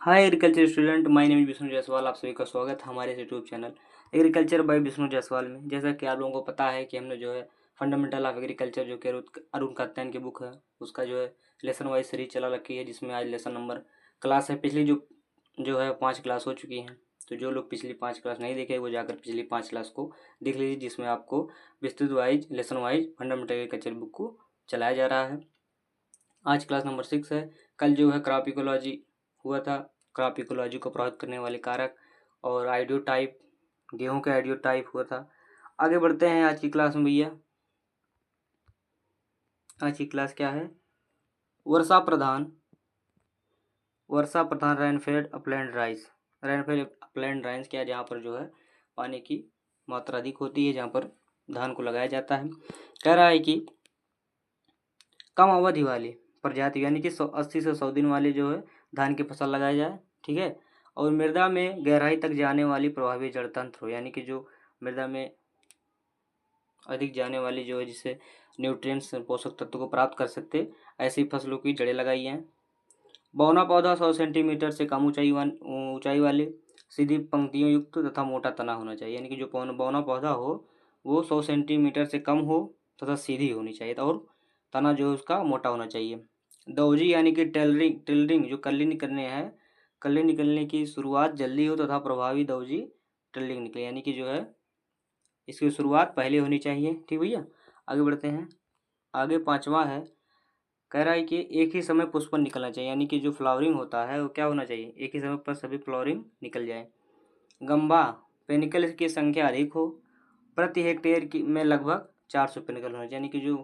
Hi agriculture student, my name is Vishnu Jaiswal. आप सभी का स्वागत है हमारे इस YouTube channel agriculture by Vishnu Jaiswal में। जैसा कि आप लोगों को पता है कि हमने जो है फंडामेंटल ऑफ एग्रीकल्चर जो कि अरुण कात्यायन की बुक है, उसका जो है लेसन वाइज सीरीज चला रखी है, जिसमें आज लेसन नंबर क्लास है। पिछली जो है 5 क्लास हो चुकी हैं, तो जो लोग पिछली 5 क्लास नहीं देखे वो जाकर पिछली 5 क्लास को देख लीजिए, जिसमें आपको विस्तृत wise lesson wise fundamental agriculture book को चलाया जा रहा है। आज क्लास नंबर 6 है। कल जो है क्रॉप इकोलॉजी हुआ था, क्रॉप इकोलॉजी को प्रभावित करने वाले कारक और आइडियो टाइप, गेहूं के आइडियो टाइप हुआ था। आगे बढ़ते हैं आज की क्लास में भैया। आज की क्लास क्या है? वर्षा प्रधान rainfed upland rice. Rainfed upland rice क्या है? जहाँ पर जो है पानी की मात्रा अधिक होती है, जहाँ पर धान को लगाया जाता है। कह रहा है कि कम अवधि वाली प्रजाति यानी कि 80 से 100 दिन वाली जो है धान की फसल लगाई जाए, ठीक है। और मृदा में गहराई तक जाने वाली प्रभावी जड़ तंत्र हो, यानी कि जो मृदा में अधिक जाने वाली जो है, जिससे न्यूट्रिएंट्स पोषक तत्व को प्राप्त कर सकते, ऐसी फसलों की जड़ें लगाई हैं। बौना पौधा 100 सेंटीमीटर से कम ऊंचाई वाले सीधी पंक्तियों युक्त तथा मोटा तना होना चाहिए, यानी कि जो बौना पौधा हो वो 100 सेंटीमीटर से कम हो तथा सीधी होनी चाहिए, और तना जो है उसका मोटा होना चाहिए। दौजी यानी कि टेलरिंग जो कली निकलने की शुरुआत जल्दी हो तथा प्रभावी दौजी टेलरिंग निकले, यानी कि जो है इसकी शुरुआत पहले होनी चाहिए, ठीक भैया। आगे बढ़ते हैं। आगे 5वां है, कह रहा है कि एक ही समय पुष्पन निकलना चाहिए, यानी कि जो फ्लावरिंग होता है वो क्या होना चाहिए? एक ही समय पर सभी फ्लावरिंग निकल जाए। गंभा पेनिकल की संख्या अधिक हो, प्रति हेक्टेयर की में लगभग 400 पेनिकल होना चाहिए, यानी कि जो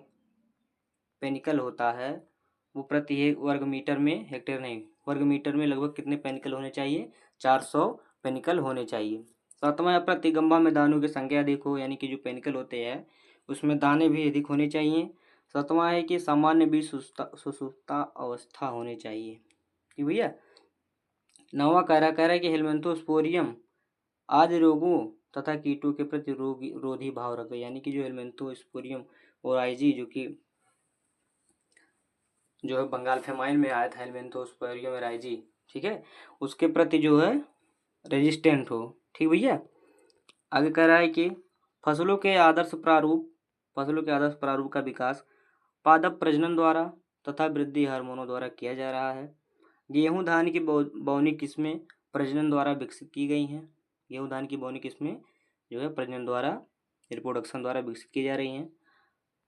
पेनिकल होता है वो प्रति वर्ग मीटर में, हेक्टेयर नहीं, वर्ग मीटर में लगभग कितने पेनिकल होने चाहिए? 400 पेनिकल होने चाहिए। 7वां, प्रति गंभा में दानों की संख्या अधिक हो, यानी कि जो पेनिकल होते हैं उसमें दाने भी अधिक होने चाहिए। 7वां है कि सामान्य बीज सुसुप्ता अवस्था होने चाहिए, ठीक भैया। 9वां कह रहा है कि हेलमेंथोस्पोरियम आदि रोगों तथा कीटों के प्रति रोधी भाव रखे, यानी कि जो हेलमेंथोस्पोरियम और आईजी जो है बंगाल फेमाइन में आया था, हेलमेंथोस्पोरियम और आईजी, ठीक है, उसके प्रति जो है रेजिस्टेंट हो, ठीक भैया। आगे कह रहा है कि फसलों के आदर्श प्रारूप का विकास पादप प्रजनन द्वारा तथा वृद्धि हार्मोनों द्वारा किया जा रहा है। गेहूं धान की बौनी किस्में प्रजनन द्वारा विकसित की गई हैं। गेहूं धान की बौनी किस्में जो है प्रजनन द्वारा, रिप्रोडक्शन द्वारा विकसित की जा रही हैं।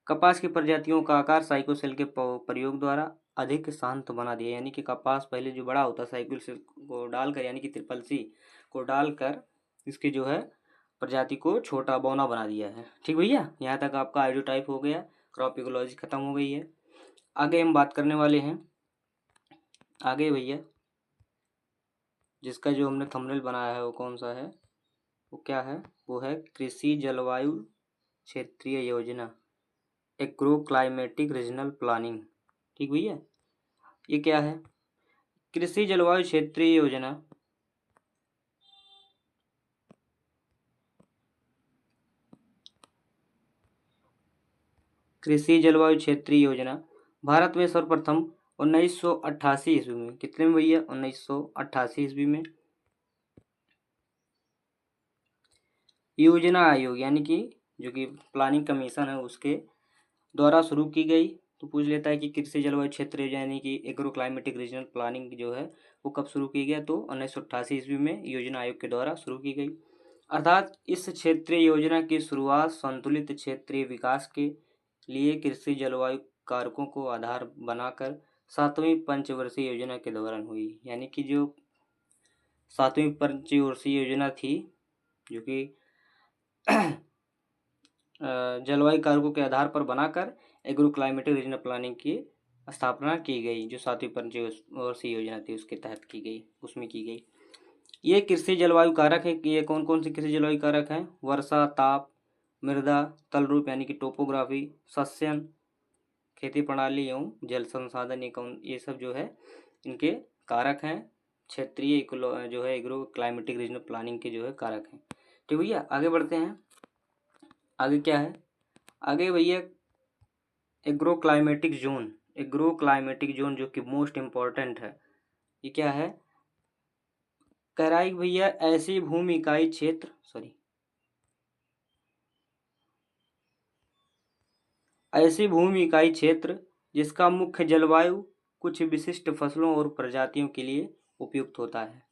कपास की प्रजातियों का आकार साइकोसेल के प्रयोग द्वारा अधिक शांत बना दिया, यानी कि कपास पहले जो बड़ा होता साइकिल से को डालकर, यानी कि ट्रिपल सी को डालकर इसकी जो है प्रजाति को छोटा बौना बना दिया है, ठीक भैया। यहाँ तक आपका आइडियो टाइप हो गया, क्रॉप इकोलॉजी खत्म हो गई है। आगे हम बात करने वाले हैं, आगे भैया जिसका जो हमने थंबनेल बनाया है वो कौन सा है, वो क्या है? वो है कृषि जलवायु क्षेत्रीय योजना, एग्रो क्लाइमेटिक रीजनल प्लानिंग, ठीक भैया। ये क्या है? कृषि जलवायु क्षेत्रीय योजना भारत में सर्वप्रथम 1988 ईस्वी में, कितने में भैया? 1988 ईस्वी में योजना आयोग यानी कि जो कि प्लानिंग कमीशन है उसके द्वारा शुरू की गई। तो पूछ लेता है कि कृषि जलवायु क्षेत्र योजना यानी कि एग्रो क्लाइमेटिक रीजनल प्लानिंग जो है वो कब शुरू की गया? तो 1988 ईस्वी में योजना आयोग के द्वारा शुरू की गई। अर्थात इस क्षेत्रीय योजना की शुरुआत संतुलित क्षेत्रीय विकास के लिए कृषि जलवायु कारकों को आधार बनाकर 7वीं पंचवर्षीय योजना के दौरान हुई, यानी कि जो 7वीं पंचवर्षीय योजना थी जो कि जलवायु कारकों के आधार पर बनाकर एग्रो क्लाइमेटिक रीजनल प्लानिंग की स्थापना की गई, जो 7वीं पंचवर्षीय योजना थी उसके तहत की गई, उसमें की गई। ये कृषि जलवायु कारक है कि ये कौन कौन से कृषि जलवायु कारक हैं? वर्षा, ताप, मृदा, तल रूप यानी कि टोपोग्राफी, सस्यन, खेती प्रणाली एवं जल संसाधन, ये सब जो है इनके कारक हैं, क्षेत्रीय जो है एग्रो क्लाइमेटिक रीजनल प्लानिंग के जो है कारक हैं, ठीक भैया। आगे बढ़ते हैं। आगे क्या है? आगे भैया एग्रो क्लाइमेटिक जोन जो कि मोस्ट इम्पॉर्टेंट है। ये क्या है? कह रहा है कि भैया ऐसी भूमि इकाई क्षेत्र ऐसी भूमि इकाई क्षेत्र जिसका मुख्य जलवायु कुछ विशिष्ट फसलों और प्रजातियों के लिए उपयुक्त होता है।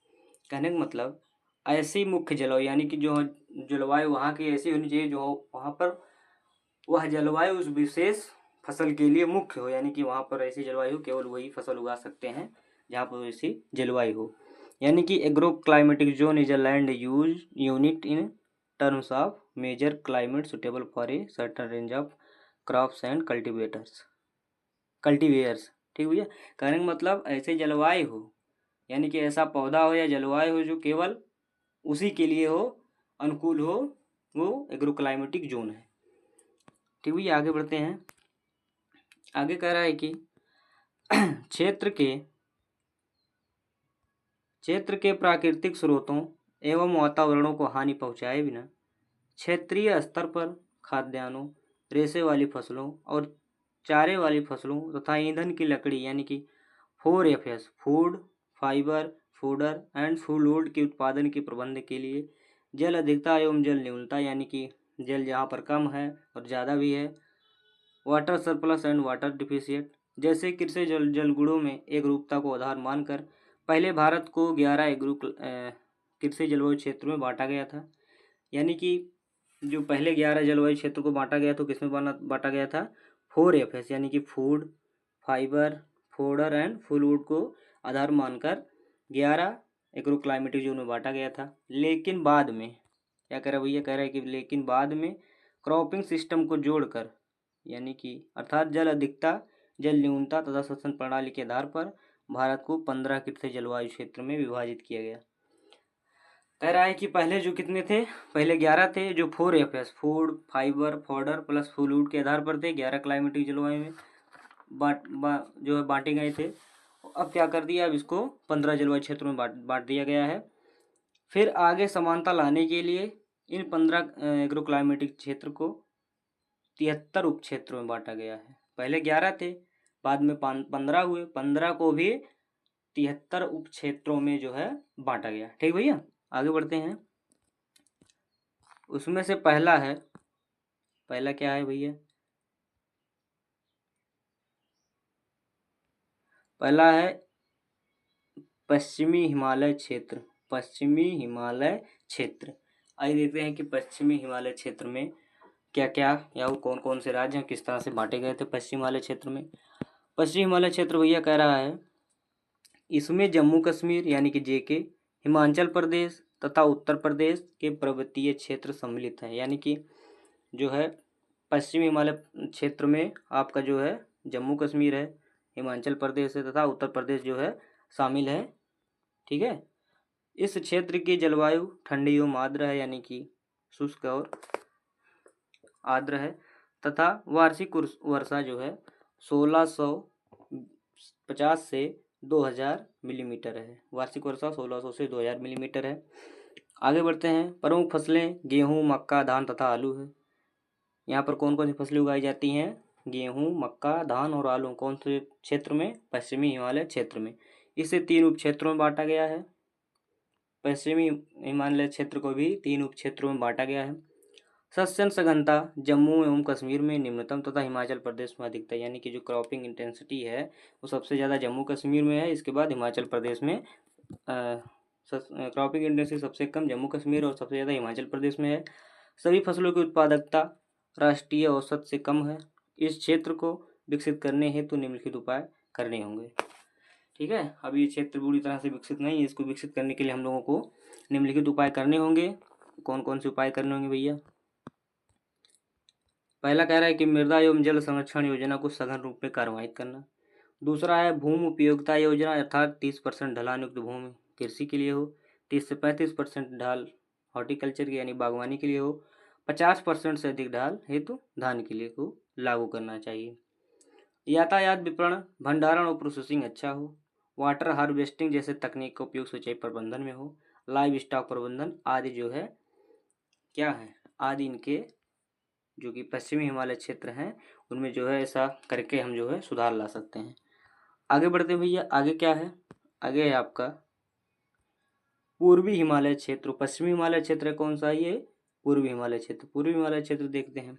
कहने का मतलब ऐसी मुख्य जलवायु यानी कि जो जलवायु वहाँ की ऐसी होनी चाहिए जो वहाँ पर वह जलवायु उस विशेष फसल के लिए मुख्य हो, यानी कि वहाँ पर ऐसी जलवायु केवल वही फसल उगा सकते हैं जहाँ पर ऐसी जलवायु हो। यानी कि agro climatic zone is a land use unit in terms of major climate suitable for a certain range of crops and cultivars. ठीक भैया, कहने का मतलब ऐसे जलवायु हो यानी कि ऐसा पौधा हो या जलवायु हो जो केवल उसी के लिए हो, अनुकूल हो, वो एग्रो क्लाइमेटिक जोन है। ठीक भैया, आगे बढ़ते हैं। आगे कह रहा है कि क्षेत्र के प्राकृतिक स्रोतों एवं वातावरणों को हानि पहुंचाए बिना क्षेत्रीय स्तर पर खाद्यान्नों, रेशे वाली फसलों और चारे वाली फसलों तथा ईंधन की लकड़ी यानी कि 4FS food, fibre, fodder and fuelwood के उत्पादन के प्रबंध के लिए जल अधिकता एवं जल न्यूनता यानी कि जल जहाँ पर कम है और ज़्यादा भी है, water surplus and water deficient जैसे कृषि जलगुणों में एक रूपता को आधार मानकर पहले भारत को 11 कृषि जलवायु क्षेत्र में बांटा गया था। यानी कि जो पहले 11 जलवायु क्षेत्र को बांटा गया तो किसमें बांटा गया था? 4FS यानी कि फूड, फाइबर, फोडर एंड फूलवुड को आधार मानकर 11 एग्रो क्लाइमेटिक जोन में बांटा गया था। लेकिन बाद में क्या कह रहा है भैया? कह रहा है कि लेकिन बाद में क्रॉपिंग सिस्टम को जोड़कर यानी कि अर्थात जल अधिकता, जल न्यूनता तथा श्वसन प्रणाली के आधार पर भारत को 15 कृषि जलवायु क्षेत्र में विभाजित किया गया। कह रहा है कि पहले जो कितने थे? पहले 11 थे जो 4FS food, fibre, fodder plus fuelwood के आधार पर थे। 11 क्लाइमेटिक जलवायु में जो है बांटे गए थे। अब क्या कर दिया? अब इसको 15 जलवायु क्षेत्रों में बांट दिया गया है। फिर आगे समानता लाने के लिए इन 15 एग्रो क्लाइमेटिक क्षेत्र को 73 उप क्षेत्रों में बांटा गया है। पहले 11 थे, बाद में 15 हुए, 15 को भी 73 उप क्षेत्रों में जो है बांटा गया। ठीक भैया, आगे बढ़ते हैं। उसमें से पहला क्या है भैया? पहला है पश्चिमी हिमालय क्षेत्र। पश्चिमी हिमालय क्षेत्र, आइए देखते हैं कि पश्चिमी हिमालय क्षेत्र में क्या क्या या वो कौन कौन से राज्य हैं, किस तरह से बांटे गए थे पश्चिम हिमालय क्षेत्र में। पश्चिम हिमालय क्षेत्र भैया कह रहा है इसमें जम्मू कश्मीर यानी कि JK, हिमाचल प्रदेश तथा उत्तर प्रदेश के पर्वतीय क्षेत्र सम्मिलित हैं। यानी कि जो है पश्चिम हिमालय क्षेत्र में आपका जो है जम्मू कश्मीर है, हिमाचल प्रदेश है तथा उत्तर प्रदेश जो है शामिल है। ठीक है, इस क्षेत्र की जलवायु ठंडी एवं आर्द्र है यानी कि शुष्क और आर्द्र है तथा वार्षिक वर्षा जो है 1650 से 2000 मिलीमीटर है। वार्षिक वर्षा 1600 से 2000 मिलीमीटर है। आगे बढ़ते हैं। प्रमुख फसलें गेहूं, मक्का, धान तथा आलू है। यहाँ पर कौन कौन सी फसलें उगाई जाती हैं? गेहूं, मक्का, धान और आलू। कौन से क्षेत्र में? पश्चिमी हिमालय क्षेत्र में। इसे 3 उप क्षेत्रों में बांटा गया है। पश्चिमी हिमालय क्षेत्र को भी 3 उप क्षेत्रों में बांटा गया है। सस्यन सघनता जम्मू एवं कश्मीर में न्यूनतम तथा हिमाचल प्रदेश में अधिकतम, यानी कि जो क्रॉपिंग इंटेंसिटी है वो सबसे ज़्यादा जम्मू कश्मीर में है, इसके बाद हिमाचल प्रदेश में। क्रॉपिंग इंटेंसिटी सबसे कम जम्मू कश्मीर और सबसे ज़्यादा हिमाचल प्रदेश में है। सभी फसलों की उत्पादकता राष्ट्रीय औसत से कम है। इस क्षेत्र को विकसित करने हेतु निम्नलिखित उपाय करने होंगे। ठीक है, अब ये क्षेत्र पूरी तरह से विकसित नहीं है, इसको विकसित करने के लिए हम लोगों को निम्नलिखित उपाय करने होंगे। कौन कौन से उपाय करने होंगे भैया? पहला कह रहा है कि मृदा एवं जल संरक्षण योजना को सघन रूप में कार्यान्वित करना। दूसरा है भूमि उपयोगिता योजना, अर्थात 30% ढलान युक्त भूमि कृषि के लिए हो, 30 से 35% ढाल हॉर्टिकल्चर की यानी बागवानी के लिए हो, 50% से अधिक ढाल हेतु धान के लिए को लागू करना चाहिए। यातायात, विपणन, भंडारण और प्रोसेसिंग अच्छा हो। वाटर हार्वेस्टिंग जैसे तकनीक का उपयोग सिंचाई प्रबंधन में हो। लाइव स्टॉक प्रबंधन आदि जो है क्या है, आदि इनके जो कि पश्चिमी हिमालय क्षेत्र हैं उनमें जो है ऐसा करके हम जो है सुधार ला सकते हैं। आगे बढ़ते हैं भैया। आगे क्या है? आगे है आपका पूर्वी हिमालय क्षेत्र, पश्चिमी हिमालय क्षेत्र कौन सा है ये, पूर्वी हिमालय क्षेत्र। पूर्वी हिमालय क्षेत्र देखते हैं,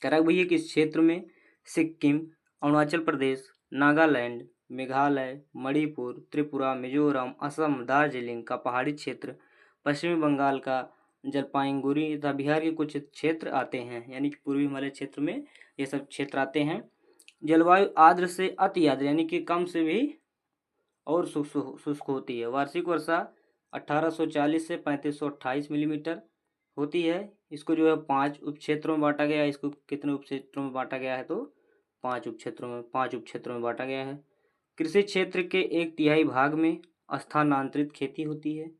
कह रहा है भैया कि इस क्षेत्र में सिक्किम, अरुणाचल प्रदेश, नागालैंड, मेघालय, मणिपुर, त्रिपुरा, मिजोरम, असम, दार्जिलिंग का पहाड़ी क्षेत्र, पश्चिमी बंगाल का जलपाईगुड़ी तथा बिहार के कुछ क्षेत्र आते हैं, यानी कि पूर्वी हिमालय क्षेत्र में ये सब क्षेत्र आते हैं। जलवायु आर्द्र से अति आर्द्र यानी कि कम से भी और शुष्क होती है। वार्षिक वर्षा 1840 से 3528 मिलीमीटर होती है। इसको जो है 5 उप क्षेत्रों में बांटा गया है। इसको कितने उप क्षेत्रों में बांटा गया है, तो 5 उप क्षेत्रों में बांटा गया है। कृषि क्षेत्र के 1/3 भाग में स्थानांतरित खेती होती है,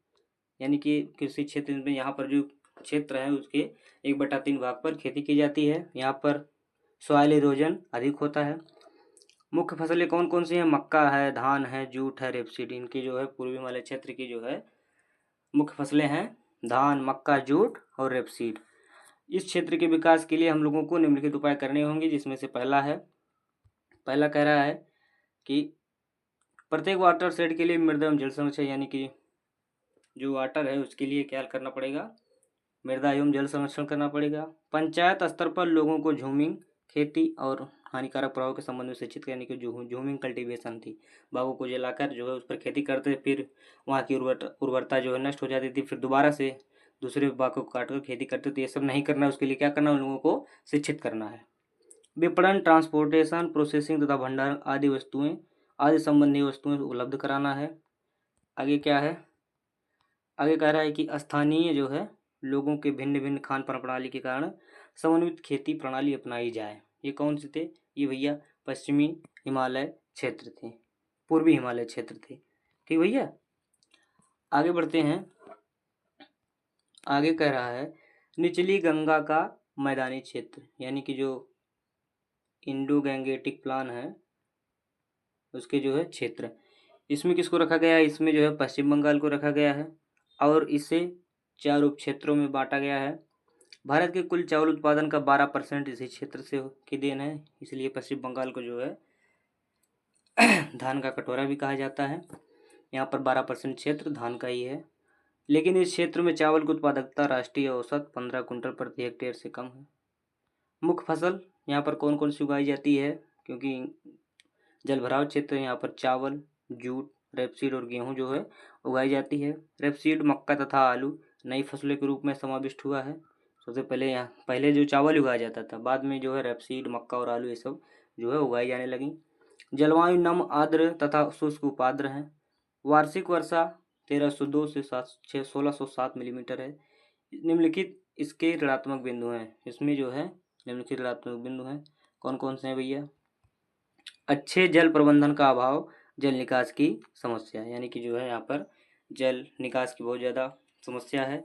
यानी कि कृषि क्षेत्र में यहाँ पर जो क्षेत्र है उसके 1/3 भाग पर खेती की जाती है। यहाँ पर सॉइल इरोजन अधिक होता है। मुख्य फसलें कौन कौन सी हैं, मक्का है, धान है, जूट है, रेपसीड। इनकी जो है पूर्वी हिमालय क्षेत्र की जो है मुख्य फसलें हैं धान, मक्का, जूट और रेपसीड। इस क्षेत्र के विकास के लिए हम लोगों को निम्नलिखित उपाय करने होंगे, जिसमें से पहला कह रहा है कि प्रत्येक वाटर शेड के लिए मृदा एवं जल संरक्षण, यानी कि जो वाटर है उसके लिए क्या करना पड़ेगा, मृदा एवं जल संरक्षण करना पड़ेगा। पंचायत स्तर पर लोगों को झूमिंग खेती और हानिकारक प्रभाव के संबंध में शिक्षित, यानी कि झूमिंग कल्टीवेशन थी, बागों को जलाकर जो है उस पर खेती करते, फिर वहाँ की उर्वरता जो है नष्ट हो जाती थी, फिर दोबारा से दूसरे बागों को काट कर खेती करते थे। ये सब नहीं करना है, उसके लिए क्या करना है, उन लोगों को शिक्षित करना है। विपणन, ट्रांसपोर्टेशन, प्रोसेसिंग तथा भंडारण आदि संबंधी वस्तुएं उपलब्ध कराना है। आगे क्या है, आगे कह रहा है कि स्थानीय जो है लोगों के भिन्न भिन्न खान पान प्रणाली के कारण समन्वित खेती प्रणाली अपनाई जाए। ये कौन से थे, ये भैया पश्चिमी हिमालय क्षेत्र थे, पूर्वी हिमालय क्षेत्र थे। ठीक भैया, आगे बढ़ते हैं। आगे कह रहा है निचली गंगा का मैदानी क्षेत्र, यानी कि जो इंडो गैंगेटिक प्लान है उसके जो है क्षेत्र, इसमें किसको रखा गया है, इसमें जो है पश्चिम बंगाल को रखा गया है और इसे 4 उप क्षेत्रों में बांटा गया है। भारत के कुल चावल उत्पादन का 12% इसी क्षेत्र से की देन है, इसलिए पश्चिम बंगाल को जो है धान का कटोरा भी कहा जाता है। यहाँ पर 12% क्षेत्र धान का ही है, लेकिन इस क्षेत्र में चावल की उत्पादकता राष्ट्रीय औसत 15 कुंटल प्रति हेक्टेयर से कम है। मुख्य फसल यहाँ पर कौन कौन सी उगाई जाती है, क्योंकि जलभराव क्षेत्र यहाँ पर चावल, जूट, रेपसीड और गेहूं जो है उगाई जाती है। रेपसीड मक्का तथा आलू नई फसलों के रूप में समाविष्ट हुआ है। सबसे पहले जो चावल उगाया जाता था, बाद में जो है रेपसीड, मक्का और आलू ये सब जो है उगाई जाने लगी। जलवायु नम, आर्द्र तथा शुष्क उपाद्र है। वार्षिक वर्षा 1302 से 1607 मिलीमीटर है। निम्नलिखित इसके ऋणात्मक बिंदु हैं, इसमें जो है निम्नलिखित ऋणात्मक बिंदु हैं, कौन कौन से हैं भैया, अच्छे जल प्रबंधन का अभाव, जल निकास की समस्या, यानी कि जो है यहाँ पर जल निकास की बहुत ज़्यादा समस्या है।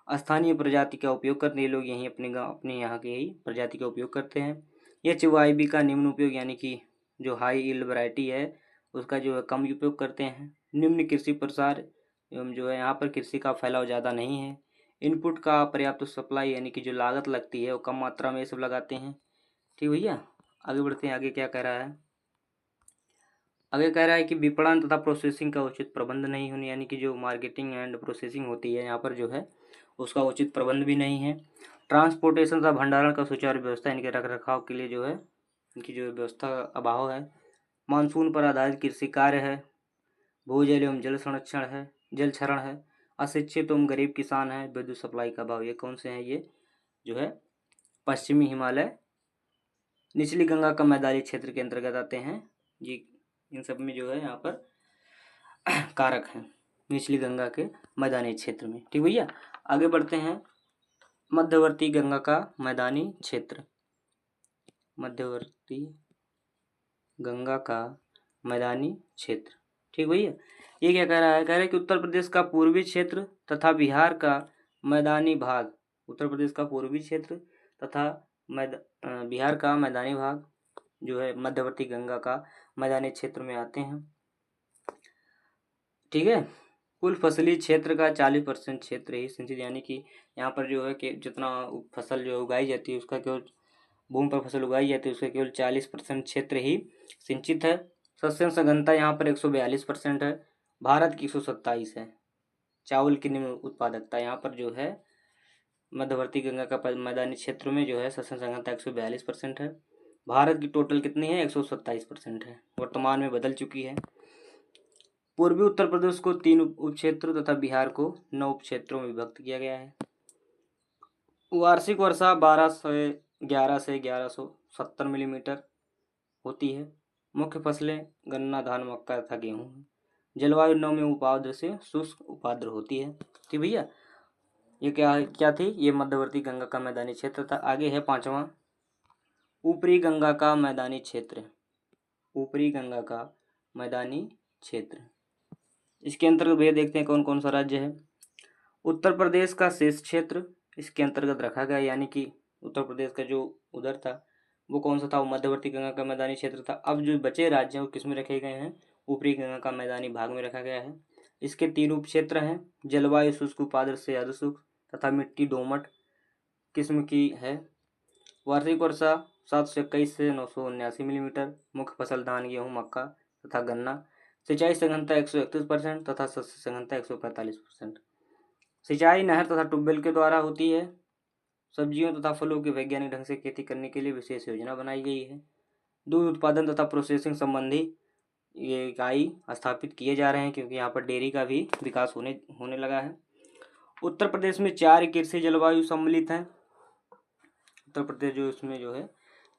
स्थानीय प्रजाति का उपयोग करते हैं लोग, यहीं अपने यहाँ की ही प्रजाति का उपयोग करते हैं। HYB का निम्न उपयोग, यानी कि जो हाई यील्ड वैरायटी है उसका जो है कम उपयोग करते हैं। निम्न कृषि प्रसार एवं जो है यहाँ पर कृषि का फैलाव ज़्यादा नहीं है। इनपुट का पर्याप्त सप्लाई, यानी कि जो लागत लगती है वो कम मात्रा में ये सब लगाते हैं। ठीक भैया, आगे बढ़ते हैं। आगे क्या कह रहा है, आगे कह रहा है कि विपणन तथा प्रोसेसिंग का उचित प्रबंध नहीं होने, यानी कि जो मार्केटिंग एंड प्रोसेसिंग होती है यहाँ पर जो है उसका उचित प्रबंध भी नहीं है। ट्रांसपोर्टेशन तथा भंडारण का सुचारू व्यवस्था, इनके रख रखाव के लिए जो है इनकी जो व्यवस्था अभाव है। मानसून पर आधारित कृषि कार्य है। भूजल एवं जल संरक्षण है, जल क्षरण है। अशिक्षित एवं गरीब किसान है। विद्युत सप्लाई का अभाव। ये कौन से हैं, ये जो है पश्चिमी हिमालय निचली गंगा का मैदानी क्षेत्र के अंतर्गत आते हैं। ये इन सब में जो है यहाँ पर कारक हैं निचली गंगा के मैदानी क्षेत्र में। ठीक भैया, आगे बढ़ते हैं। मध्यवर्ती गंगा का मैदानी क्षेत्र, मध्यवर्ती गंगा का मैदानी क्षेत्र। ठीक भैया, ये क्या कह रहा है, कह रहा है कि उत्तर प्रदेश का पूर्वी क्षेत्र तथा बिहार का मैदानी भाग, उत्तर प्रदेश का पूर्वी क्षेत्र तथा बिहार का मैदानी भाग जो है मध्यवर्ती गंगा का मैदानी क्षेत्र में आते हैं। ठीक है, कुल फसली क्षेत्र का 40% क्षेत्र ही सिंचित, यानी कि यहाँ पर जो है कि जितना फसल जो उगाई जाती है उसका केवल भूमि पर फसल उगाई जाती है उसका केवल 40% क्षेत्र ही सिंचित है। सस्यन सघनता यहाँ पर 142% है, भारत की 127 है। चावल की निम्न उत्पादकता, यहाँ पर जो है मध्यवर्ती गंगा का मैदानी क्षेत्रों में जो है सस्यन सांद्रता 142% है। भारत की टोटल कितनी है? 127% है, वर्तमान में बदल चुकी है। पूर्वी उत्तर प्रदेश को 3 उपक्षेत्रों तथा बिहार को 9 उपक्षेत्रों में विभक्त किया गया है। वार्षिक वर्षा 11 से 1170 मिलीमीटर होती है। मुख्य फसलें गन्ना, धान, मक्का तथा गेहूँ हैं। जलवायु नम्य उपाद्र से शुष्क उपाद्र होती है। ठीक भैया, ये क्या थी? ये मध्यवर्ती गंगा का मैदानी क्षेत्र था। आगे है 5वां, ऊपरी गंगा का मैदानी क्षेत्र। ऊपरी गंगा का मैदानी क्षेत्र, इसके अंतर्गत भैया देखते हैं कौन कौन सा राज्य है। उत्तर प्रदेश का शेष क्षेत्र इसके अंतर्गत रखा गया, यानी कि उत्तर प्रदेश का जो उधर था वो कौन सा था? वो मध्यवर्ती गंगा का मैदानी क्षेत्र था। अब जो बचे राज्य हैं वो किस में रखे गए हैं? ऊपरी गंगा का मैदानी भाग में रखा गया है। इसके 3 उपक्षेत्र हैं। जलवायु शुष्क उपाद्र से अर्धशुष्क तथा मिट्टी दोमट किस्म की है। वार्षिक वर्षा 721 से 979 मिलीमीटर। मुख्य फसल धान, गेहूँ, मक्का तथा गन्ना। सिंचाई सघनता 131% तथा शस्य सघनता 145%। सिंचाई नहर तथा ट्यूबवेल के द्वारा होती है। सब्जियों तथा फलों की वैज्ञानिक ढंग से खेती करने के लिए विशेष योजना बनाई गई है। दूध उत्पादन तथा प्रोसेसिंग संबंधी ये इकाई स्थापित किए जा रहे हैं, क्योंकि यहाँ पर डेयरी का भी विकास होने लगा है। उत्तर प्रदेश में 4 कृषि जलवायु सम्मिलित हैं। उत्तर प्रदेश जो इसमें जो है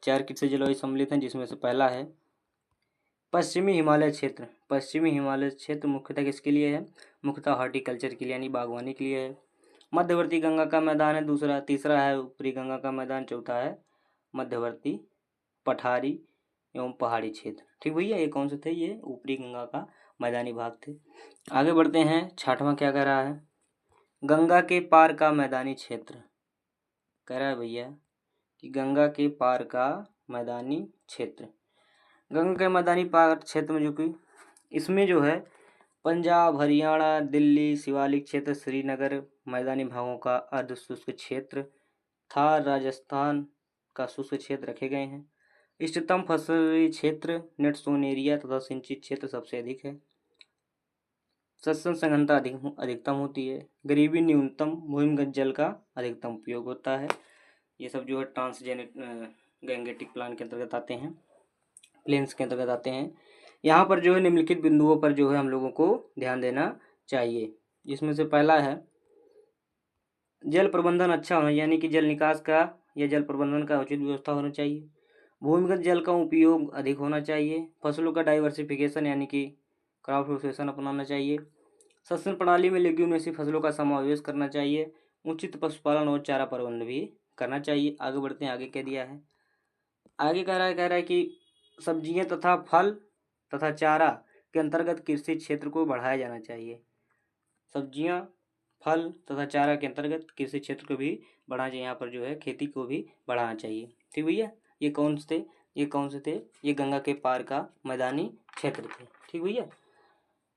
4 कृषि जलवायु सम्मिलित हैं, जिसमें से पहला है पश्चिमी हिमालय क्षेत्र। पश्चिमी हिमालय क्षेत्र मुख्यतः किसके लिए है? मुख्यतः हॉर्टिकल्चर के लिए, यानी बागवानी के लिए है। मध्यवर्ती गंगा का मैदान है दूसरा। तीसरा है ऊपरी गंगा का मैदान। चौथा है मध्यवर्ती पठारी एवं पहाड़ी क्षेत्र। ठीक भैया, ये कौन से थे? ये ऊपरी गंगा का मैदानी भाग थे। आगे बढ़ते हैं। 6वां क्या कह रहा है? गंगा के पार का मैदानी क्षेत्र। कह रहा है भैया कि गंगा के पार का मैदानी क्षेत्र। गंगा के मैदानी पार क्षेत्र में जो कि इसमें जो है पंजाब, हरियाणा, दिल्ली, शिवालिक क्षेत्र, श्रीनगर मैदानी भागों का अर्ध शुष्क क्षेत्र, थार, राजस्थान का शुष्क क्षेत्र रखे गए हैं। इष्टतम फसली क्षेत्र नेट सोन एरिया तथा सिंचित क्षेत्र सबसे अधिक है। सस्यन सघनता अधिकतम होती है। गरीबी न्यूनतम, भूमिगत जल का अधिकतम उपयोग होता है। ये सब जो है ट्रांसजेनिक गैंगेटिक प्लान के अंतर्गत आते हैं, प्लेन्स के अंतर्गत आते हैं। यहाँ पर जो है निम्नलिखित बिंदुओं पर जो है हम लोगों को ध्यान देना चाहिए। जिसमें से पहला है जल प्रबंधन अच्छा होना, यानी कि जल निकास का या जल प्रबंधन का उचित व्यवस्था होना चाहिए। भूमिगत जल का उपयोग अधिक होना चाहिए। फसलों का डाइवर्सिफिकेशन यानी कि क्रॉप रोटेशन अपनाना चाहिए। सस्यन प्रणाली में लेग्यूमिनेसी फसलों का समावेश करना चाहिए। उचित पशुपालन और चारा प्रबंधन भी करना चाहिए। आगे बढ़ते हैं। आगे क्या दिया है? आगे कह रहा है कि सब्जियां तथा फल तथा चारा के अंतर्गत कृषि क्षेत्र को बढ़ाया जाना चाहिए। सब्जियां, फल तथा चारा के अंतर्गत कृषि क्षेत्र को भी बढ़ाना चाहिए। यहाँ पर जो है खेती को भी बढ़ाना चाहिए। ठीक भैया, ये कौन से थे? ये गंगा के पार का मैदानी क्षेत्र थे। ठीक भैया,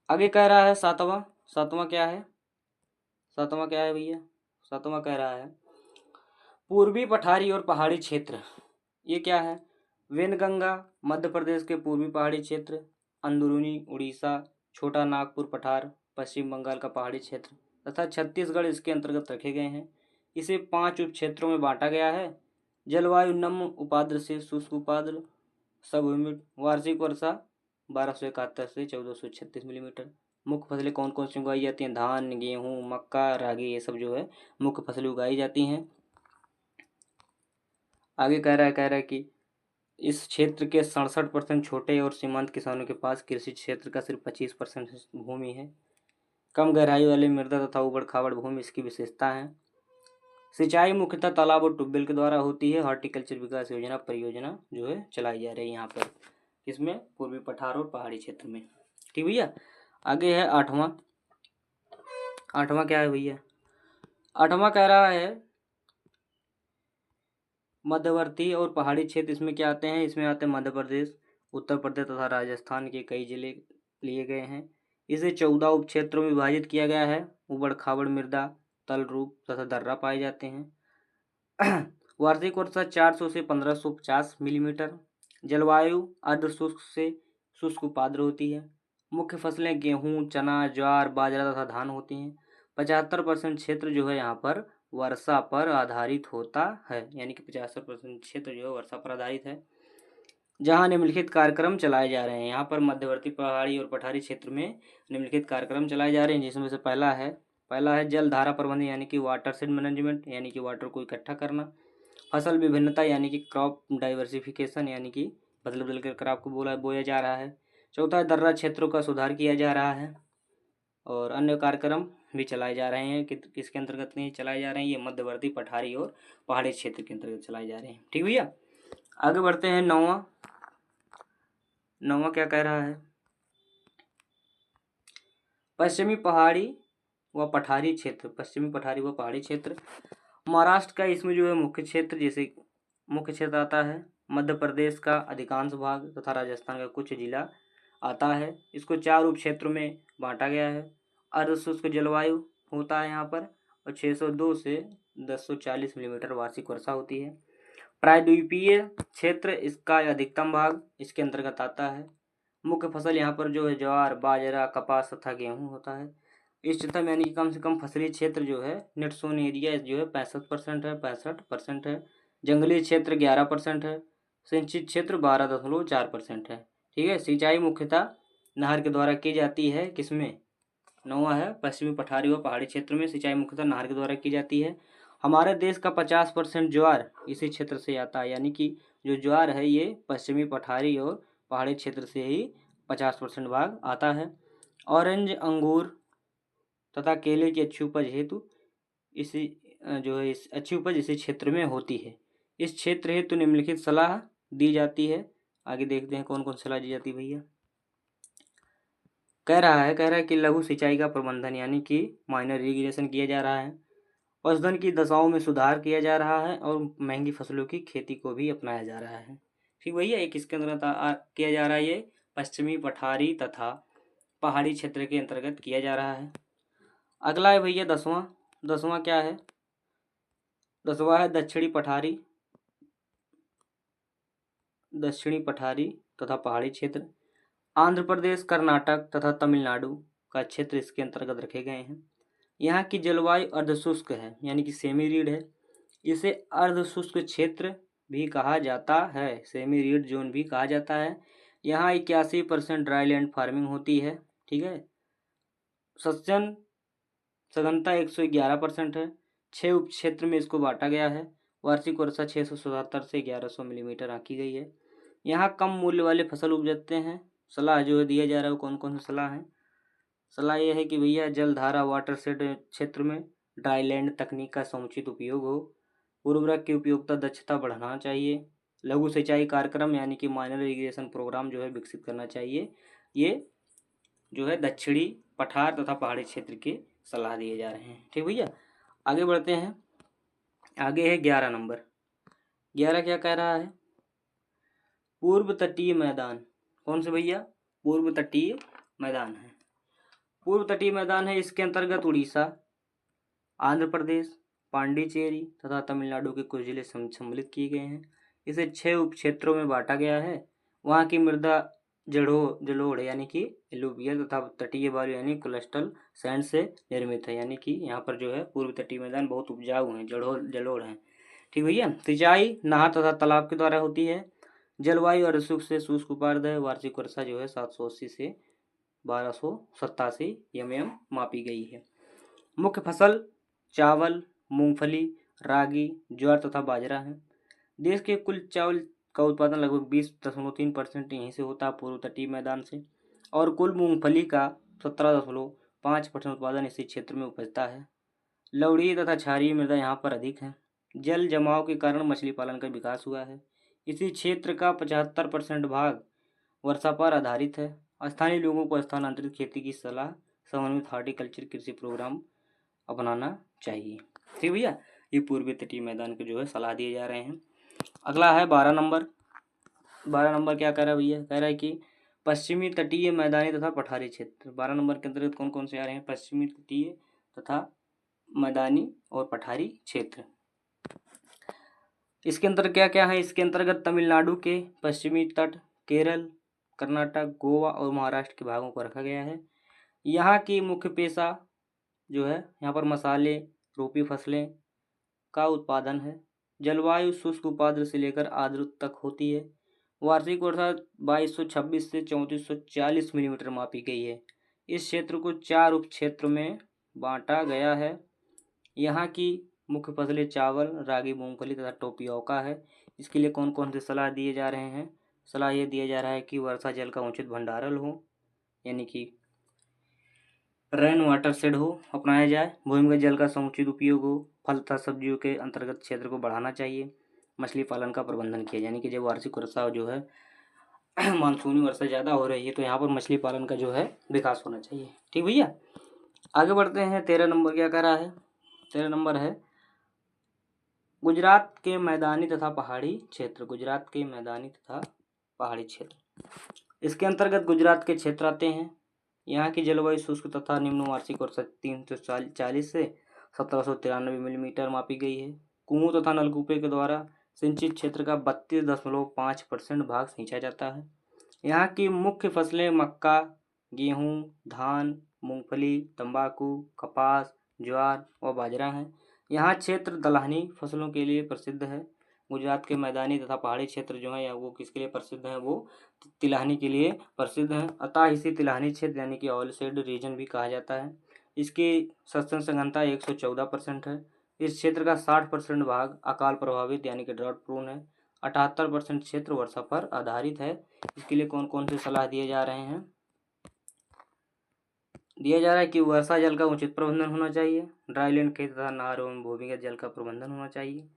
आगे कह रहा है 7वां क्या है? 7वां क्या है भैया? 7वां कह रहा है पूर्वी पठारी और पहाड़ी क्षेत्र। ये क्या है? वेनगंगा मध्य प्रदेश के पूर्वी पहाड़ी क्षेत्र, अंदरूनी उड़ीसा, छोटा नागपुर पठार पश्चिम बंगाल का पहाड़ी क्षेत्र तथा छत्तीसगढ़ इसके अंतर्गत रखे गए हैं। इसे 5 उप क्षेत्रों में बांटा गया है। जलवायु नम्य उपाद्र से शुष्क उपाद्र, सबह्यूमिड। वार्षिक वर्षा 1271 से 1436 मिलीमीटर। मुख्य फसलें कौन कौन सी उगाई जाती हैं? धान, गेहूँ, मक्का, रागी, ये सब जो है मुख्य फसलें उगाई जाती हैं। आगे कह रहा है कि इस क्षेत्र के 67% छोटे और सीमांत किसानों के पास कृषि क्षेत्र का सिर्फ 25% भूमि है। कम गहराई वाले मृदा तथा उबड़ खाबड़ भूमि इसकी विशेषता है। सिंचाई मुख्यतः तालाब और ट्यूबवेल के द्वारा होती है। हॉर्टिकल्चर विकास योजना परियोजना जो है चलाई जा रही है यहाँ पर, इसमें पूर्वी पठार और पहाड़ी क्षेत्र में। ठीक भैया, आगे है 8वां क्या है भैया? 8वां कह रहा है मध्यवर्ती और पहाड़ी क्षेत्र। इसमें क्या आते हैं? इसमें आते हैं मध्य प्रदेश, उत्तर प्रदेश तथा राजस्थान के कई जिले लिए गए हैं। इसे 14 उप क्षेत्रों में विभाजित किया गया है। उबड़ खाबड़ मृदा, तल रूप तथा दर्रा पाए जाते हैं। वार्षिक वर्षा 400 से 1550 मिलीमीटर। जलवायु अर्ध शुष्क से शुष्क उपाद्र होती है। मुख्य फसलें गेहूँ, चना, ज्वार, बाजरा तथा धान होती हैं। 75% क्षेत्र जो है यहाँ पर वर्षा पर आधारित होता है, यानी कि 75% क्षेत्र जो है वर्षा पर आधारित है। जहाँ निम्नलिखित कार्यक्रम चलाए जा रहे हैं, यहाँ पर मध्यवर्ती पहाड़ी और पठारी क्षेत्र में निम्नलिखित कार्यक्रम चलाए जा रहे हैं, जिसमें से पहला है जल धारा प्रबंधन, यानी कि वाटर शेड मैनेजमेंट, यानी कि वाटर को इकट्ठा करना। फसल विभिन्नता, यानी कि क्रॉप डाइवर्सिफिकेशन, यानी कि बदल बदल कर क्रॉप को बोया जा रहा है। चौथा है दर्रा क्षेत्रों का सुधार किया जा रहा है। और अन्य कार्यक्रम भी चलाए जा रहे हैं, किसके अंतर्गत नहीं चलाए जा रहे हैं, ये मध्यवर्ती पठारी और पहाड़ी क्षेत्र के अंतर्गत चलाए जा रहे हैं। ठीक भैया, आगे बढ़ते हैं। नौवां क्या कह रहा है, पश्चिमी पठारी व पहाड़ी क्षेत्र। महाराष्ट्र का इसमें जो है मुख्य क्षेत्र आता है। मध्य प्रदेश का अधिकांश भाग तथा राजस्थान का कुछ जिला आता है। इसको 4 उप क्षेत्रों में बांटा गया है। अर्धशुष्क जलवायु होता है यहाँ पर, और 602 से 1040 मिलीमीटर वार्षिक वर्षा होती है। प्रायद्वीपीय क्षेत्र, इसका अधिकतम भाग इसके अंतर्गत आता है। मुख्य फसल यहाँ पर जो है ज्वार, बाजरा, कपास तथा गेहूँ होता है। इष्टतम यानी कि कम से कम फसली क्षेत्र जो है, नेट सोन एरिया जो है 65% है। जंगली क्षेत्र 11% है। सिंचित क्षेत्र 12.4% है। ठीक है। सिंचाई मुख्यतः नहर के द्वारा की जाती है। किसमें? 9वां है पश्चिमी पठारी व पहाड़ी क्षेत्र में सिंचाई मुख्यतः नहर के द्वारा की जाती है। हमारे देश का 50% ज्वार इसी क्षेत्र से आता है, यानी कि जो ज्वार है ये पश्चिमी पठारी और पहाड़ी क्षेत्र से ही 50% भाग आता है। ऑरेंज, अंगूर तथा केले की अच्छी उपज हेतु इस अच्छी उपज इसी क्षेत्र में होती है। इस क्षेत्र हेतु निम्नलिखित सलाह दी जाती है। आगे देखते हैं कौन कौन सलाह दी जाती है भैया। कह रहा है कि लघु सिंचाई का प्रबंधन, यानी कि माइनर इरिगेशन किया जा रहा है। पशुधन की दशाओं में सुधार किया जा रहा है और महंगी फसलों की खेती को भी अपनाया जा रहा है। ठीक भैया, एक इसके अंतर्गत किया जा रहा है, ये पश्चिमी पठारी तथा पहाड़ी क्षेत्र के अंतर्गत किया जा रहा है। अगला है भैया 10वां क्या है? 10वां है दक्षिणी पठारी तथा पहाड़ी क्षेत्र। आंध्र प्रदेश, कर्नाटक तथा तमिलनाडु का क्षेत्र इसके अंतर्गत रखे गए हैं। यहाँ की जलवायु अर्धशुष्क है, यानी कि सेमी रीड है। इसे अर्धशुष्क क्षेत्र भी कहा जाता है, सेमी रीड जोन भी कहा जाता है। यहाँ 81% ड्राई लैंड फार्मिंग होती है। ठीक है। सस्यन सघनता 111% है। 6 उप क्षेत्र में इसको बांटा गया है। वार्षिक वर्षा 677 से 1100 मिलीमीटर आंकी गई है। यहाँ कम मूल्य वाले फसल उपजते हैं। सलाह जो है दिया जा रहा है वो कौन कौन सी सलाह है? सलाह यह है कि भैया जलधारा वाटर शेड क्षेत्र में ड्राई लैंड तकनीक का समुचित उपयोग हो। उर्वरक की उपयोगिता दक्षता बढ़ाना चाहिए। लघु सिंचाई कार्यक्रम, यानी कि माइनर इरिगेशन प्रोग्राम जो है विकसित करना चाहिए। ये जो है दक्षिणी पठार तथा पहाड़ी क्षेत्र के सलाह दिए जा रहे हैं। ठीक भैया, आगे बढ़ते हैं। आगे है 11 नंबर। 11 क्या कह रहा है? पूर्व तटीय मैदान। कौन से भैया? पूर्व तटीय मैदान है। पूर्व तटीय मैदान है, इसके अंतर्गत उड़ीसा, आंध्र प्रदेश, पांडिचेरी तथा तमिलनाडु के कुछ जिले सम्मिलित किए गए हैं। इसे 6 उप क्षेत्रों में बांटा गया है। वहाँ की मृदा जलोढ़ यानी कि एलुवियल तथा तटीय बालू यानी कोस्टल सैंड से निर्मित है, यानी कि यहाँ पर जो है पूर्व तटीय मैदान बहुत उपजाऊ हैं, जलोढ़ हैं। ठीक भैया। सिंचाई नहर तथा तालाब के द्वारा होती है। जलवायु अर्धशुष्क से शुष्क उपार्द है। वार्षिक वर्षा जो है 780 से 1287 mm मापी गई है। मुख्य फसल चावल, मूंगफली, रागी, ज्वार तथा बाजरा है। देश के कुल चावल का उत्पादन लगभग 20.3% यहीं से होता है, पूर्व तटीय मैदान से। और कुल मूंगफली का 17.5% उत्पादन इसी क्षेत्र में उपजता है। लवणीय तथा क्षारीय मृदा यहाँ पर अधिक है। जल जमाव के कारण मछली पालन का विकास हुआ है। इसी क्षेत्र का 75% भाग वर्षा पर आधारित है। स्थानीय लोगों को स्थानांतरित खेती की सलाह समन्वित हार्टिकल्चर कृषि प्रोग्राम अपनाना चाहिए। ठीक भैया, ये पूर्वी तटीय मैदान के जो है सलाह दिए जा रहे हैं। अगला है 12 नंबर। 12 नंबर क्या कह रहा है भैया? कह रहा है कि पश्चिमी तटीय मैदानी तथा पठारी क्षेत्र। 12 नंबर के अंतर्गत कौन कौन से आ रहे हैं? पश्चिमी तटीय तथा मैदानी और पठारी क्षेत्र। इसके अंतर्गत क्या क्या है? इसके अंतर्गत तमिलनाडु के पश्चिमी तट, केरल, कर्नाटक, गोवा और महाराष्ट्र के भागों को रखा गया है। यहाँ की मुख्य पेशा जो है यहाँ पर मसाले रूपी फसलें का उत्पादन है। जलवायु शुष्क उपाद्र से लेकर आर्द्र तक होती है। वार्षिक वर्षा 2226 से 3440 मिलीमीटर मापी गई है। इस क्षेत्र को 4 उप क्षेत्रों में बांटा गया है। यहाँ की मुख्य फसलें चावल, रागी, मूंगफली तथा टोपियोका है। इसके लिए कौन कौन से सलाह दिए जा रहे हैं? सलाह ये दिया जा रहा है कि वर्षा जल का उचित भंडारण हो, यानी कि रेन वाटर शेड हो, अपनाया जाए। भूमिगत जल का समुचित उपयोग हो। फल तथा सब्जियों के अंतर्गत क्षेत्र को बढ़ाना चाहिए। मछली पालन का प्रबंधन किया, यानी कि जब वार्षिक वर्षा जो है मानसूनी वर्षा ज़्यादा हो रही है तो यहाँ पर मछली पालन का जो है विकास होना चाहिए। ठीक भैया, आगे बढ़ते हैं। 13 नंबर क्या कह रहा है? 13 नंबर है गुजरात के मैदानी तथा पहाड़ी क्षेत्र। गुजरात के मैदानी तथा पहाड़ी क्षेत्र, इसके अंतर्गत गुजरात के क्षेत्र आते हैं। यहाँ की जलवायु शुष्क तथा निम्न वार्षिक वर्षा 340 से 1793 मिलीमीटर मापी गई है। कुओं तथा नलकूपे के द्वारा सिंचित क्षेत्र का 32.5% भाग सिंचा जाता है। यहाँ की मुख्य फसलें मक्का, गेहूँ, धान, मूंगफली, तंबाकू, कपास, ज्वार व बाजरा हैं। यहाँ क्षेत्र दलहनी फसलों के लिए प्रसिद्ध है। गुजरात के मैदानी तथा पहाड़ी क्षेत्र जो है वो किसके लिए प्रसिद्ध हैं? वो तिलहनी के लिए प्रसिद्ध हैं। अतः इसे तिलहनी क्षेत्र यानी कि ऑयल सीड रीजन भी कहा जाता है। इसकी सस्तेंस घनता 114% है। इस क्षेत्र का 60% भाग अकाल प्रभावित यानी कि ड्राउट प्रोन है। 78% क्षेत्र वर्षा पर आधारित है। इसके लिए कौन कौन से सलाह दिए जा रहे हैं? दिया जा रहा है कि वर्षा जल का उचित प्रबंधन होना चाहिए। ड्राईलैंड खेत तथा नहर एवं भूमिगत जल का प्रबंधन होना चाहिए।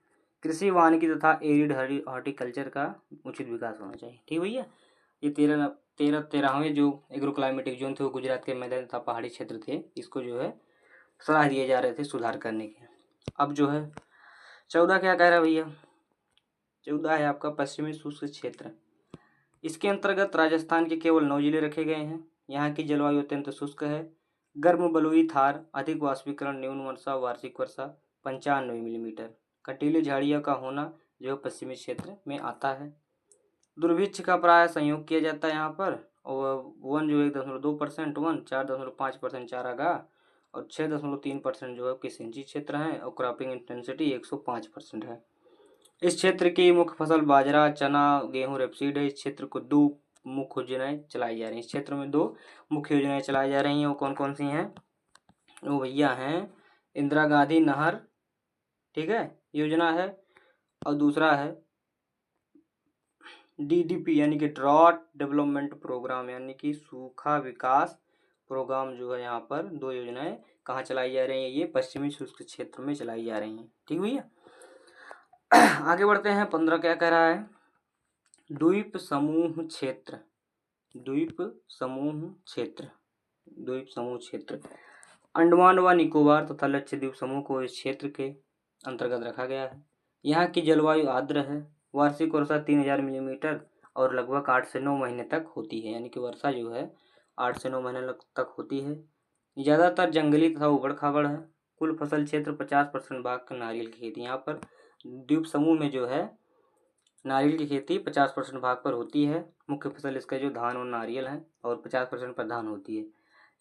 कृषि वानिकी तथा एरिड हॉर्टिकल्चर का उचित विकास होना चाहिए। ठीक भैया, ये 13वें जो एग्रो क्लाइमेटिक जोन थे वो गुजरात के मैदानी तथा पहाड़ी क्षेत्र थे, इसको जो है सलाह दिए जा रहे थे सुधार करने के। अब जो है 14 क्या कह रहा है भैया? 14 है आपका पश्चिमी शुष्क क्षेत्र। इसके अंतर्गत राजस्थान के केवल 9 जिले रखे गए हैं। यहाँ की जलवायु अत्यंत शुष्क है। गर्म बलुई थार, अधिक वाष्पीकरण, न्यून वर्षा, वार्षिक वर्षा 95 मिलीमीटर। कटीली झाड़ियों का होना जो पश्चिमी क्षेत्र में आता है। दुर्भिक्ष का प्राय संयोग किया जाता है यहाँ पर, और वन जो 1.2% वन, 4.5% चारागाह और 6.3% जो है किसिंची क्षेत्र है, और क्रॉपिंग इंटेंसिटी 105% है। इस क्षेत्र की मुख्य फसल बाजरा, चना, गेहूं, रेपसीड है। इस क्षेत्र को 2 मुख्य योजनाएं चलाई जा रही हैं। इस क्षेत्र में 2 मुख्य योजनाएं चलाई जा रही हैं। वो कौन कौन सी हैं? वो भैया हैं इंदिरा गांधी नहर, ठीक है, योजना है, और दूसरा है DDP यानी कि ड्रॉट डेवलपमेंट प्रोग्राम यानी कि सूखा विकास प्रोग्राम जो है यहाँ पर 2 योजनाएं कहाँ चलाई जा रही हैं? ये पश्चिमी शुष्क क्षेत्र में चलाई जा रही हैं। ठीक भैया, आगे बढ़ते हैं। 15 क्या कह रहा है? द्वीप समूह क्षेत्र। द्वीप समूह क्षेत्र, द्वीप समूह क्षेत्र अंडमान व निकोबार तथा लक्षद्वीप समूह को इस क्षेत्र के अंतर्गत रखा गया है। यहाँ की जलवायु आर्द्र है। वार्षिक वर्षा 3000 मिलीमीटर और लगभग 8 से 9 महीने तक होती है, यानी कि वर्षा जो है 8 से 9 महीने तक होती है। ज़्यादातर जंगली तथा उबड़ खाबड़ है। कुल फसल क्षेत्र 50% भाग का नारियल की खेती। यहाँ पर द्वीप समूह में जो है नारियल की खेती 50% भाग पर होती है। मुख्य फसल इसका जो धान और नारियल है, और 50% पर धान होती है।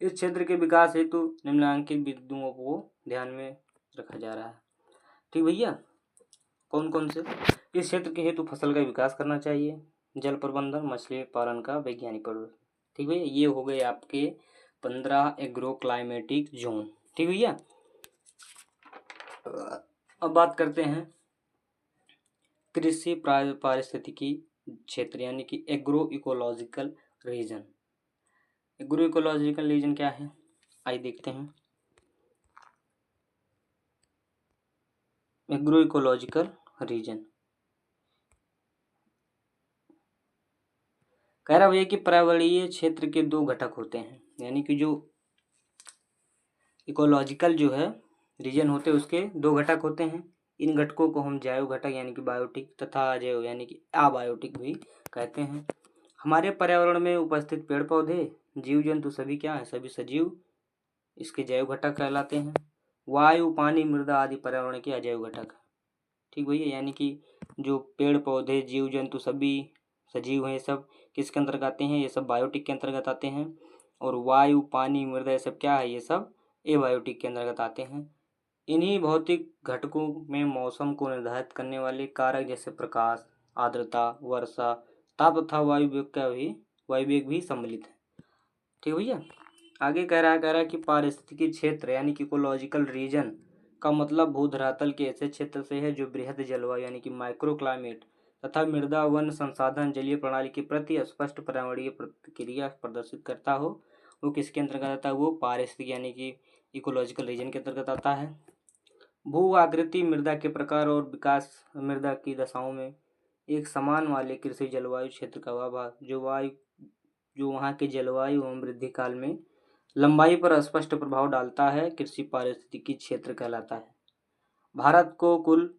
इस क्षेत्र के विकास हेतु निम्नलिखित बिंदुओं को ध्यान में रखा जा रहा है। ठीक भैया, कौन कौन से? इस क्षेत्र के हेतु फसल का विकास करना चाहिए। जल प्रबंधन, मछली पालन का वैज्ञानिक प्रबंधन। ठीक भैया, ये हो गए आपके 15 एग्रो क्लाइमेटिक जोन। ठीक भैया, अब बात करते हैं कृषि पारिस्थितिकी क्षेत्र यानी कि agro ecological region. Agro ecological region क्या है? आइए देखते हैं। एग्रो इकोलॉजिकल रीजन कह रहा भैया कि पर्यावरणीय क्षेत्र के 2 घटक होते हैं, यानी कि जो इकोलॉजिकल जो है रीजन होते हैं उसके 2 घटक होते हैं। इन घटकों को हम जैव घटक यानी कि बायोटिक तथा अजैव यानी कि अबायोटिक भी कहते हैं। हमारे पर्यावरण में उपस्थित पेड़ पौधे, जीव जंतु सभी क्या है? सभी सजीव इसके जैव घटक कहलाते हैं। वायु, पानी, मृदा आदि पर्यावरण के अजैव घटक। ठीक भैया, यानी कि जो पेड़ पौधे, जीव जंतु सभी सजीव हैं, ये सब किसके अंतर्गत आते हैं? ये सब बायोटिक के अंतर्गत आते हैं। और वायु, पानी, मृदा ये सब क्या है? ये सब एबायोटिक के अंतर्गत आते हैं। इन्हीं भौतिक घटकों में मौसम को निर्धारित करने वाले कारक जैसे प्रकाश, आर्द्रता, वर्षा, ताप तथा वायु वेग भी सम्मिलित है। ठीक भैया। आगे कह रहा है कि पारिस्थितिकी क्षेत्र यानी कि इकोलॉजिकल रीजन का मतलब भूधरातल के ऐसे क्षेत्र से है जो बृहद जलवायु यानी कि माइक्रो क्लाइमेट तथा मृदा वन संसाधन जलीय प्रणाली के प्रति स्पष्ट पर्यावरणीय प्रतिक्रिया प्रदर्शित करता हो, वो किसके अंतर्गत आता है? वो पारिस्थितिकी यानी कि इकोलॉजिकल रीजन के अंतर्गत आता है। भू आकृति, मृदा के प्रकार और विकास, मृदा की दशाओं में एक समान वाले कृषि जलवायु क्षेत्र का अभाव जो वहाँ के जलवायु एवं वृद्धि काल में लंबाई पर स्पष्ट प्रभाव डालता है, कृषि पारिस्थितिकी क्षेत्र कहलाता है। भारत को कुल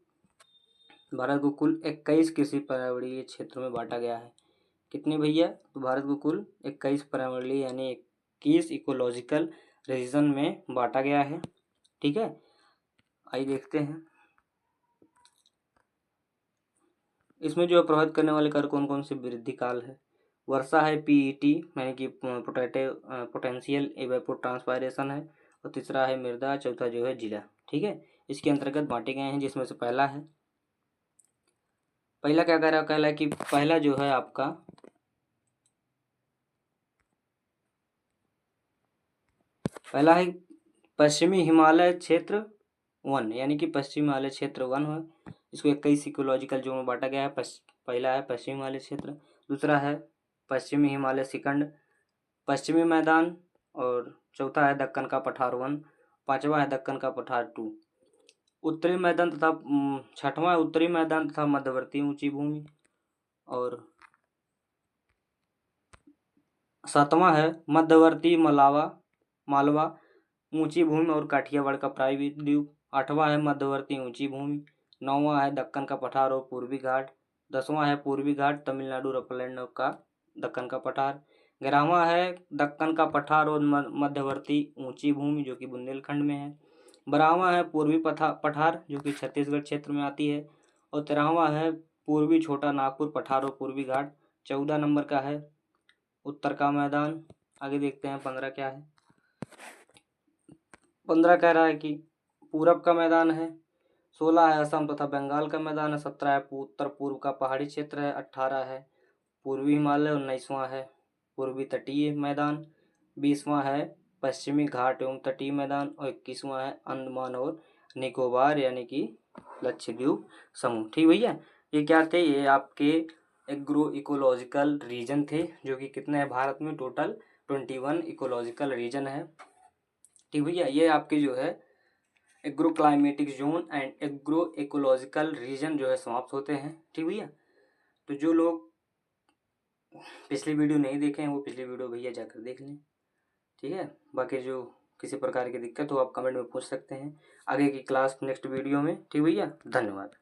21 कृषि पर्यावरणीय क्षेत्रों में बांटा गया है। कितने भैया? तो भारत को कुल 21 पर्यावरणीय यानी 21 इकोलॉजिकल रीजन में बांटा गया है। ठीक है, आइए देखते हैं इसमें जो प्रभावित करने वाले कारक कौन कौन से वृद्धि काल है। वर्षा है, पीईटी यानी कि पोटेंशियल इवेपोट्रांसपायरेशन है, और तीसरा है मृदा, चौथा जो है जिला। ठीक है, इसके अंतर्गत बांटे गए हैं, जिसमें से पहला क्या कह रहा है कि पहला जो है आपका पहला है पश्चिमी हिमालय क्षेत्र 1 यानी कि पश्चिमी हिमालय क्षेत्र 1 है। इसको 21 इकोलॉजिकल जोन में बांटा गया है। पहला है पश्चिमी हिमालय क्षेत्र, दूसरा है पश्चिमी हिमालय शिखंड, पश्चिमी मैदान, और चौथा है दक्कन का पठार 1, पांचवा है दक्कन का पठार 2, उत्तरी मैदान तथा छठवां उत्तरी मैदान तथा मध्यवर्ती ऊंची भूमि, और सातवां है मध्यवर्ती मालवा ऊंची भूमि और काठियावाड़ का प्रायद्वीप, आठवां है मध्यवर्ती ऊंची भूमि, नौवां है दक्कन का पठार और पूर्वी घाट, 10वां है पूर्वी घाट तमिलनाडु रपलैंड का दक्कन का पठार, 11वां है दक्कन का पठार और मध्यवर्ती ऊंची भूमि जो कि बुंदेलखंड में है, 12वां है पूर्वी पठार जो कि छत्तीसगढ़ क्षेत्र में आती है, और 13वां है पूर्वी छोटा नागपुर पठार और पूर्वी घाट, 14 नंबर का है उत्तर का मैदान। आगे देखते हैं 15 क्या है। 15 कह रहा है कि पूरब का मैदान है, 16 है असम तथा बंगाल का मैदान है, 17 है उत्तर पूर्व का पहाड़ी क्षेत्र है, 18 है पूर्वी हिमालय, 19वां है पूर्वी तटीय मैदान, 20वां है पश्चिमी घाट एवं तटीय मैदान, और 21वां है अंडमान और निकोबार यानी कि लक्षद्वीप समूह। ठीक भैया, ये क्या थे? ये आपके एग्रो इकोलॉजिकल रीजन थे, जो कि कितने हैं भारत में? टोटल 21 इकोलॉजिकल रीजन है। ठीक भैया, ये आपके जो है agro climatic zone and agro ecological region जो है समाप्त होते हैं। ठीक भैया, तो जो लोग पिछली वीडियो नहीं देखे हैं वो पिछली वीडियो भैया जाकर देख लें। ठीक है, बाकी जो किसी प्रकार की दिक्कत हो आप कमेंट में पूछ सकते हैं आगे की क्लास नेक्स्ट वीडियो में। ठीक भैया, धन्यवाद।